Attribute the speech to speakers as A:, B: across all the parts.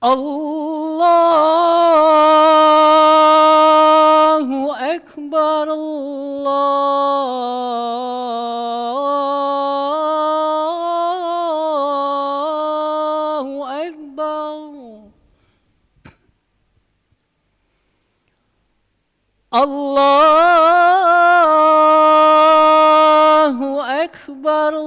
A: Allahu Akbar, Allahu Akbar, Allahu Akbar, Allahu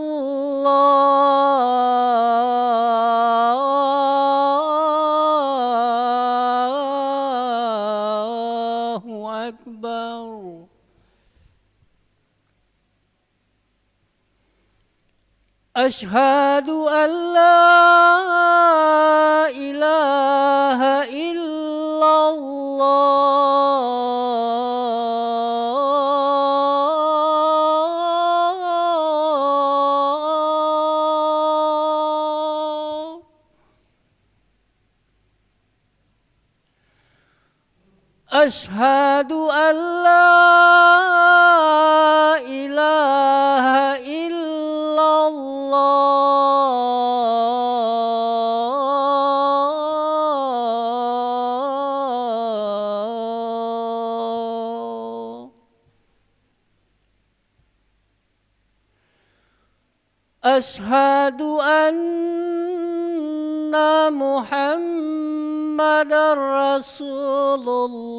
A: Akbar. Ashhadu an la ilaha illallah. Ashhadu an la ilaha illallah. Ashhadu anna Muhammadar Rasulullah.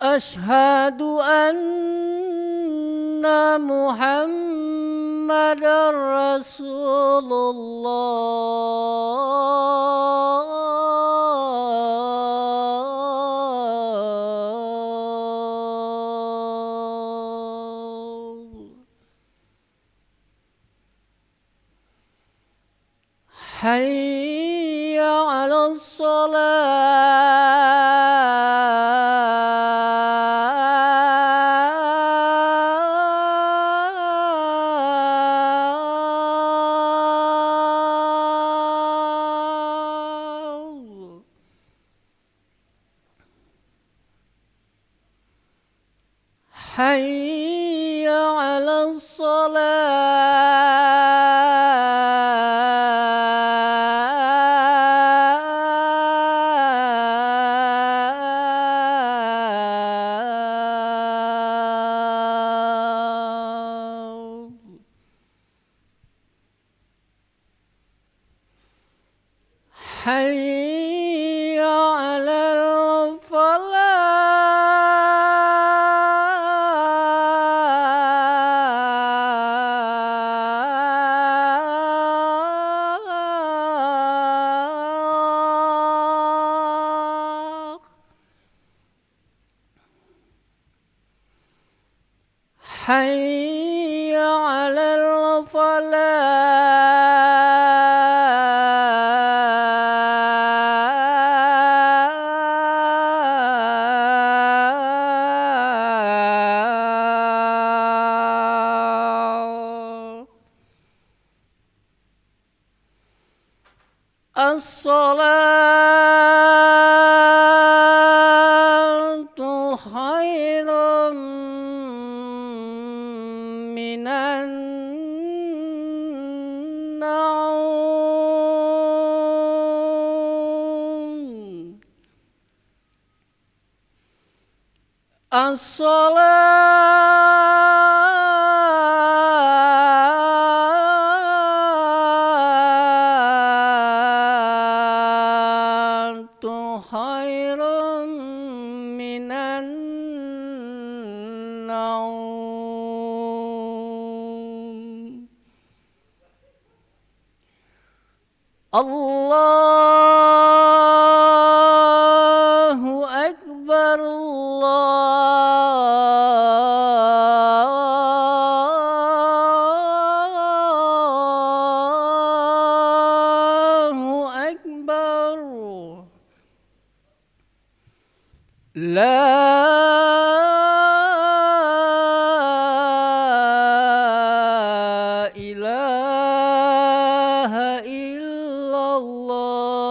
A: Ashhadu anna Muhammadar Rasulullah. Hayya 'alas salah. Hayya 'alas salah. Hayya 'alal falah. Hayya 'alal falah. As-salatu khairun minan naum. As-salatu khairun minan naum. Allahu Akbar, Allahu Akbar. La ilaha illallah.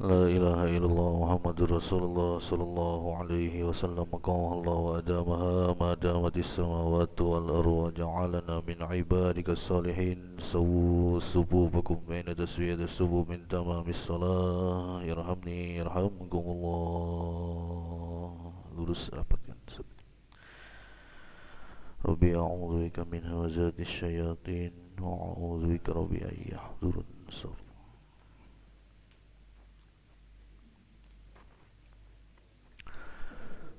B: لا إله إلا الله محمد رسول الله صلى الله عليه وسلم قام الله وأدامها ما دامت السماوات والأرض وجعلنا من عبادك الصالحين سووا صفوفكم بين تسوية الصفوف من تمام الصلاة يرحمني يرحمكم الله. Lurus rapatkan. Rabbi a'udzu bika min hamazati syayatin wa a'udzu bika rabbi an yahdurun.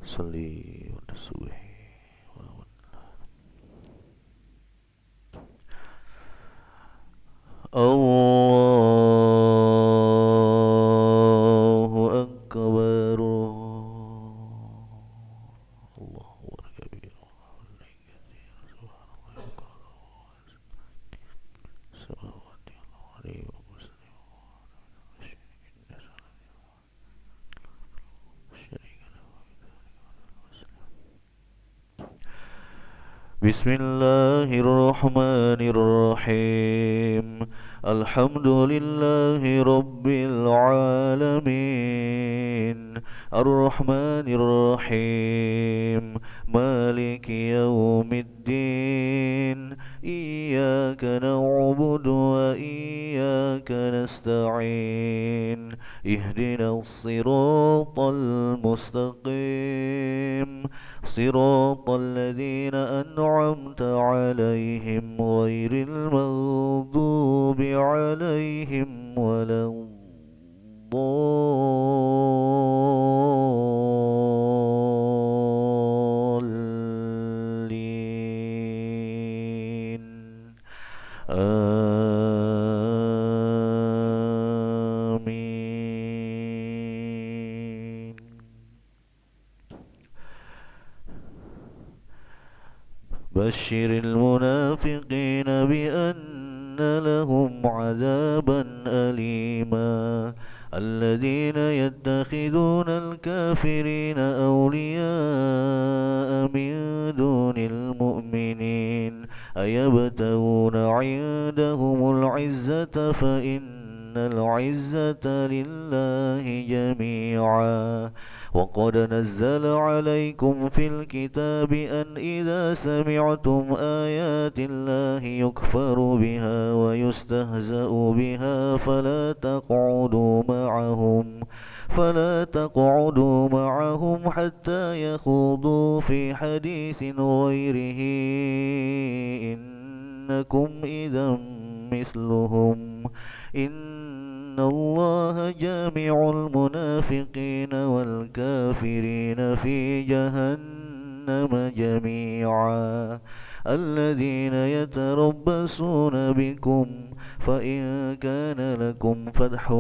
B: Salli wa tasbih Allahu Akbar. Allahu Akbar. Bismillahirrahmanirrahim. Alhamdulillahi Rabbil Alamin. Ar-Rahmanir-Rahim. Maliki yawmiddin. Iyyaka na'budu wa iyyaka nasta'in. Ihdinas siratal mustaqim. صراط الذين أنعمت عليهم غير المغضوب عليهم ولا الضالين آمين. بشر المنافقين بأن لهم عذابا أليما الذين يتخذون الكافرين أولياء من دون المؤمنين أيبتغون عندهم العزة فإن العزة لله جميعا. وقد نزل عليكم في الكتاب أن إذا سمعتم آيات الله يكفر بها ويستهزأ بها فلا تقعدوا معهم حتى يخوضوا في حديث غيره إنكم إذا مثلهم. إن الله جامع المنافقين والكافرين في جهنم جميعا. الذين يتربصون بكم فإن كان لكم فتح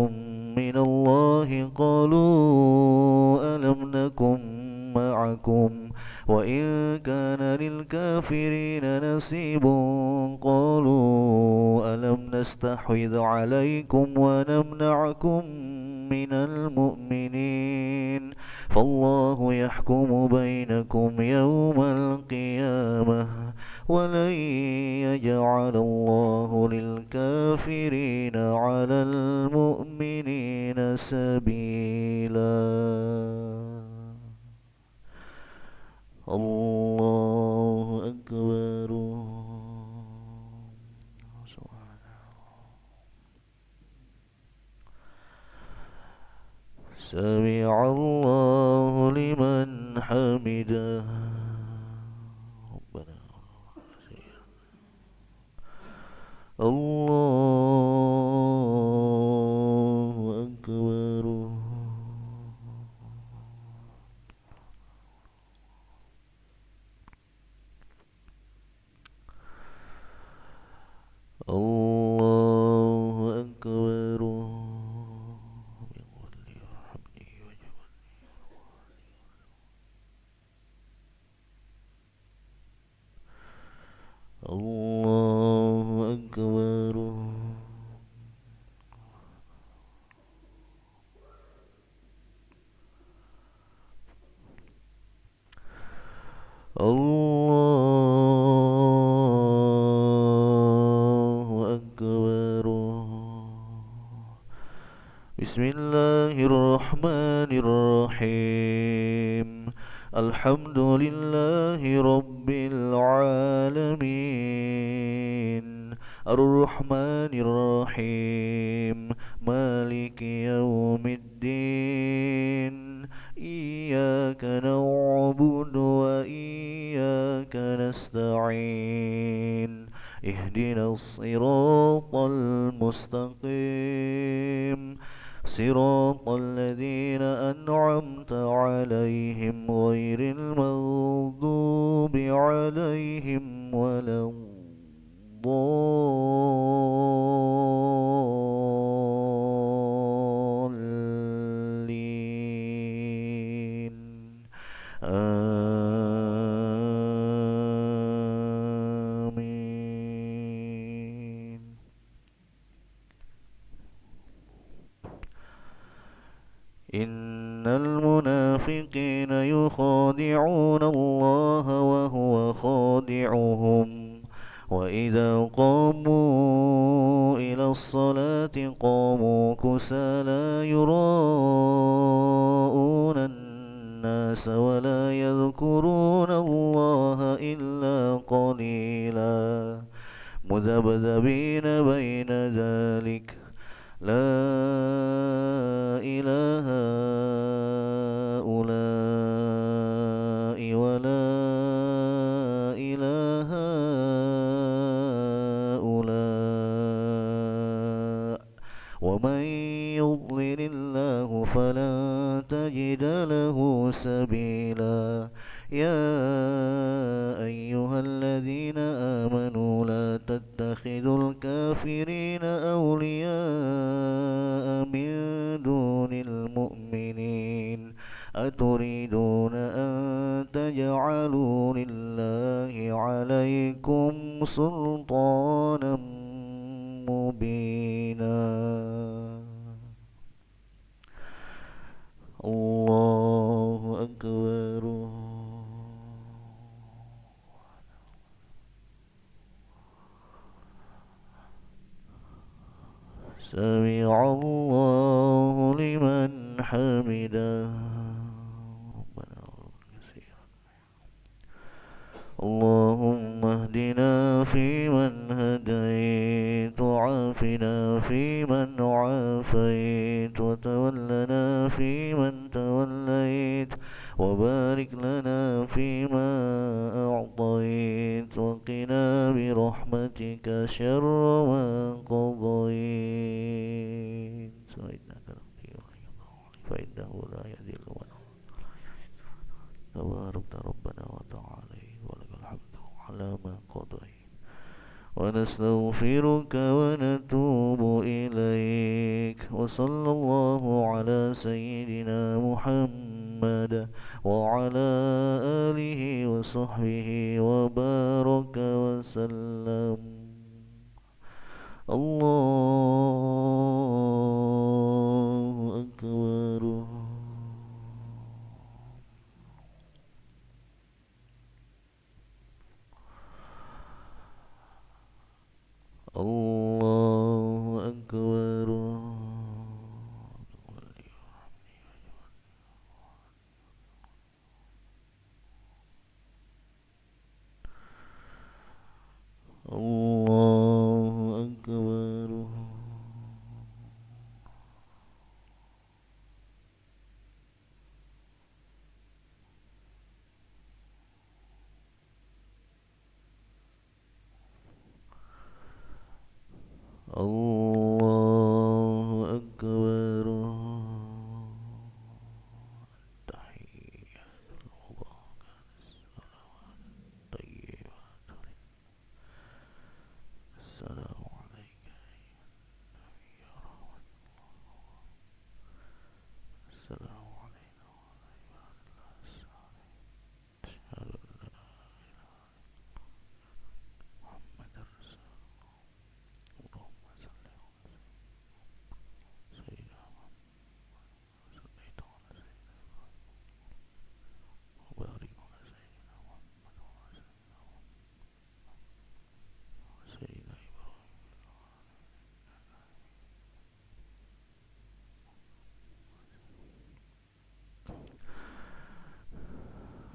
B: من الله قالوا ألم نكن معكم وإن كان للكافرين نصيب قالوا ألم نستحوذ عليكم ونمنعكم من المؤمنين فالله يحكم بينكم يوم القيامة ولن يجعل الله للكافرين على المؤمنين سبيلا. الله أكبر. سمع الله لمن حمده. ربنا الله أكبر. الله أكبر. الله أكبر. الله أكبر. بسم الله الرحمن الرحيم الحمد لله رب العالمين الرحمن الرحيم مالك يوم الدين إياك نعبد وإياك نستعين اهدنا الصراط المستقيم صراط الذين أنعمت عليهم غير المغضوب عليهم ولا الضالين آمين. إن المنافقين يخادعون الله وهو خادعهم وإذا قاموا إلى الصلاة قاموا كسالى يراءون الناس ولا يذكرون الله إلا قليلا مذبذبين بين ذلك لا إله هؤلاء ولا إله هؤلاء ومن يضلل الله فلن تجد له سبيلا يا أيها الذين آمنوا لا تتخذوا الكافرين أولياء من دون المؤمنين أتريدون أن تجعلوا لله عليكم سلطانا مبينا الله أكبر سمع الله لمن حمده ربنا كثيرا اللهم اهدنا فيمن هديت وعافنا فيمن عافيت وتولنا فيمن توليت وبارك لنا فيما أعطيت وقنا برحمتك شر ما قضيت فإنك تقضي ولا يقضى فإنه لا يذل من تباركت ربنا وتعالى ولك الحمد على ما قضيت ونستغفرك ونتوب إليك وصلى الله على سيدنا محمد وعلى آله وصحبه وبارك وسلم الله أكبر الله أكبر الله أكبر الله أكبر تحيات المباركات الصلوات الطيبات السلام عليك يا رحمة الله السلام علينا وعلى عباد الله الصالحين أشهد أن لا إله إلا محمد رسول الله اللهم صل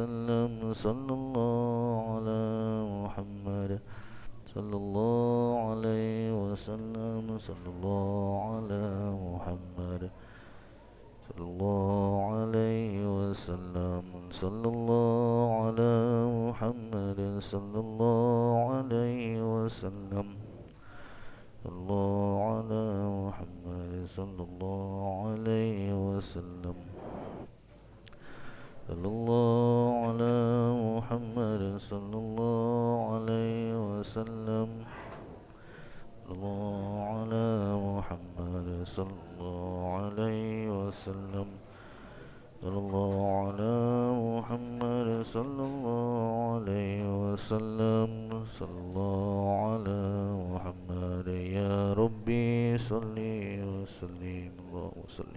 B: وسلم صلى الله على محمد صلى الله عليه وسلم صلى الله على محمد صلى الله عليه وسلم صلى الله على محمد صلى الله عليه وسلم صلى الله على محمد صلى الله عليه وسلم صلى الله على محمد صلى الله عليه وسلم صلى الله على محمد صلى الله عليه وسلم صلى الله على محمد صلى الله عليه وسلم صلى الله على محمد يا ربي صل وسلم اللهم صل